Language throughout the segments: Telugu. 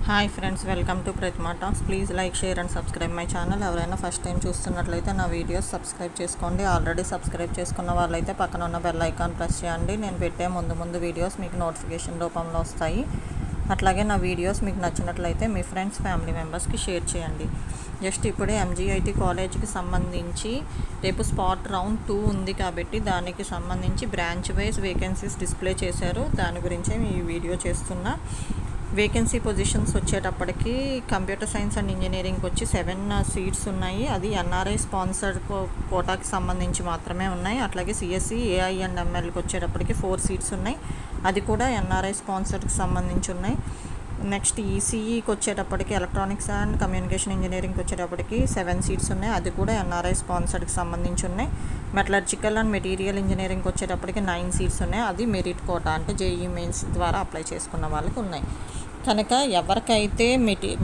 Hi friends, welcome to Pratima talks. Please like, share and subscribe my channel. ఎవరైనా ఫస్ట్ టైం చూస్తున్నట్లయితే నా వీడియోస్ సబ్స్క్రైబ్ చేసుకోండి. ఆల్రెడీ సబ్స్క్రైబ్ చేసుకున్న వాళ్ళైతే పక్కన ఉన్న బెల్ ఐకాన్ ప్రెస్ చేయండి. నేను పెట్టే ముందు వీడియోస్ మీకు నోటిఫికేషన్ రూపంలో వస్తాయి. అట్లాగే నా వీడియోస్ మీకు నచ్చినట్లయితే మీ ఫ్రెండ్స్, ఫ్యామిలీ మెంబర్స్కి షేర్ చేయండి. జస్ట్ ఇప్పుడే ఎంజీఐటీ కాలేజ్కి సంబంధించి రేపు స్పాట్ రౌండ్ 2 ఉంది కాబట్టి దానికి సంబంధించి బ్రాంచ్ వైజ్ వేకెన్సీస్ డిస్ప్లే చేశారు. దాని గురించే ఈ వీడియో చేస్తున్నా. వేకెన్సీ పొజిషన్స్ వచ్చేటప్పటికి కంప్యూటర్ సైన్స్ అండ్ ఇంజనీరింగ్కి వచ్చి 7 సీట్స్ ఉన్నాయి. అది ఎన్ఆర్ఐ స్పాన్సర్డ్ కోటాకి సంబంధించి మాత్రమే ఉన్నాయి. అట్లాగే సిఎస్సి, ఏఐ అండ్ ఎంఎల్కి వచ్చేటప్పటికి 4 సీట్స్ ఉన్నాయి. అది కూడా ఎన్ఆర్ఐ స్పాన్సర్డ్కి సంబంధించి ఉన్నాయి. నెక్స్ట్ ఈసీఈకి వచ్చేటప్పటికి ఎలక్ట్రానిక్స్ అండ్ కమ్యూనికేషన్ ఇంజనీరింగ్కి వచ్చేటప్పటికి 7 సీట్స్ ఉన్నాయి. అది కూడా ఎన్ఆర్ఐ స్పాన్సర్డ్కి సంబంధించి ఉన్నాయి. మెటలర్జికల్ అండ్ మెటీరియల్ ఇంజనీరింగ్కి వచ్చేటప్పటికి 9 సీట్స్ ఉన్నాయి. అది మెరిట్ కోటా, అంటే జేఈఈ మెయిన్స్ ద్వారా అప్లై చేసుకున్న వాళ్ళకి ఉన్నాయి. కనుక ఎవరికైతే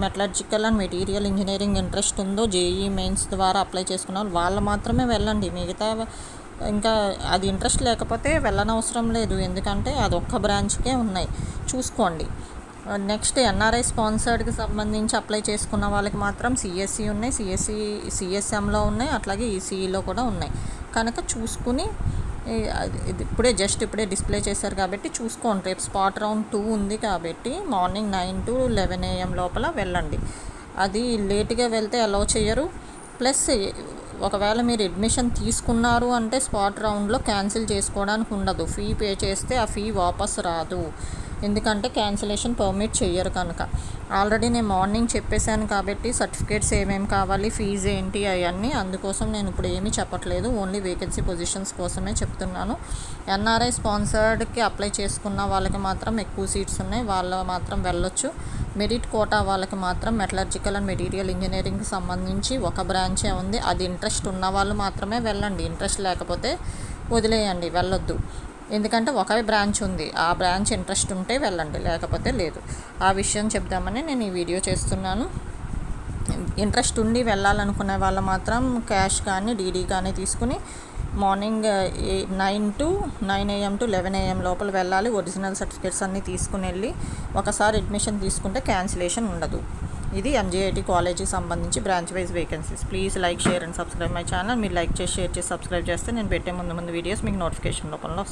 metallurgical and material engineering interest ఉందో జేఈఈ మెయిన్స్ ద్వారా అప్లై చేసుకున్న వాళ్ళు మాత్రమే వెళ్ళండి. మిగతా ఇంకా అది ఇంట్రెస్ట్ లేకపోతే వెళ్ళనవసరం లేదు, ఎందుకంటే అది ఒక్క బ్రాంచ్కే ఉన్నాయి, చూసుకోండి. నెక్స్ట్ ఎన్ఆర్ఐ స్పాన్సర్డ్కి సంబంధించి అప్లై చేసుకున్న వాళ్ళకి మాత్రం సిఎస్సి ఉన్నాయి, సిఎస్ఎంలో ఉన్నాయి, అట్లాగే ఈసీఈలో కూడా ఉన్నాయి. కనుక చూసుకుని ఇప్పుడే డిస్ప్లే చేశారు కాబట్టి చూసుకోండి. రేపు స్పాట్ రౌండ్ 2 ఉంది కాబట్టి మార్నింగ్ 9 to 11 AM లోపల వెళ్ళండి. అది లేట్గా వెళ్తే అలౌ చేయరు. ప్లస్ ఒకవేళ మీరు అడ్మిషన్ తీసుకున్నారు అంటే స్పాట్ రౌండ్లో క్యాన్సిల్ చేసుకోవడానికి ఉండదు. ఫీ పే చేస్తే ఆ ఫీ వాపస్ రాదు, ఎందుకంటే క్యాన్సిలేషన్ పర్మిట్ చెయ్యరు. కనుక ఆల్రెడీ నేను మార్నింగ్ చెప్పేశాను కాబట్టి సర్టిఫికేట్స్ ఏమేమి కావాలి, ఫీజు ఏంటి అవన్నీ, అందుకోసం నేను ఇప్పుడు ఏమీ చెప్పట్లేదు. ఓన్లీ వేకెన్సీ పొజిషన్స్ కోసమే చెప్తున్నాను. ఎన్ఆర్ఐ స్పాన్సర్డ్కి అప్లై చేసుకున్న వాళ్ళకి మాత్రం ఎక్కువ సీట్స్ ఉన్నాయి, వాళ్ళు మాత్రం వెళ్ళొచ్చు. మెరిట్ కోటా వాళ్ళకి మాత్రం మెటలర్జికల్ అండ్ మెటీరియల్ ఇంజనీరింగ్కి సంబంధించి ఒక బ్రాంచే ఉంది. అది ఇంట్రెస్ట్ ఉన్న వాళ్ళు మాత్రమే వెళ్ళండి. ఇంట్రెస్ట్ లేకపోతే వదిలేయండి, వెళ్ళొద్దు. ఎందుకంటే ఒకే బ్రాంచ్ ఉంది, ఆ బ్రాంచ్ ఇంట్రెస్ట్ ఉంటే వెళ్ళండి, లేకపోతే లేదు. ఆ విషయం చెప్దామని నేను ఈ వీడియో చేస్తున్నాను. ఇంట్రెస్ట్ ఉండి వెళ్ళాలనుకునే వాళ్ళు మాత్రం క్యాష్ కానీ డీడీ కానీ తీసుకుని మార్నింగ్ 9 AM to 11 AM లోపల వెళ్ళాలి. ఒరిజినల్ సర్టిఫికేట్స్ అన్నీ తీసుకుని వెళ్ళి ఒకసారి అడ్మిషన్ తీసుకుంటే క్యాన్సిలేషన్ ఉండదు. ఇది ఎంజీఐటీ కాలేజీకి సంబంధించి branch wise vacancies. Please like, share and subscribe my channel. మీరు లైక్ చేసి, షేర్ చేసి, సబ్స్క్రైబ్ చేస్తే నేను పెట్టే ముందు వీడియోస్ మీకు నోటిఫికేషన్ రూపంలో వస్తాయి.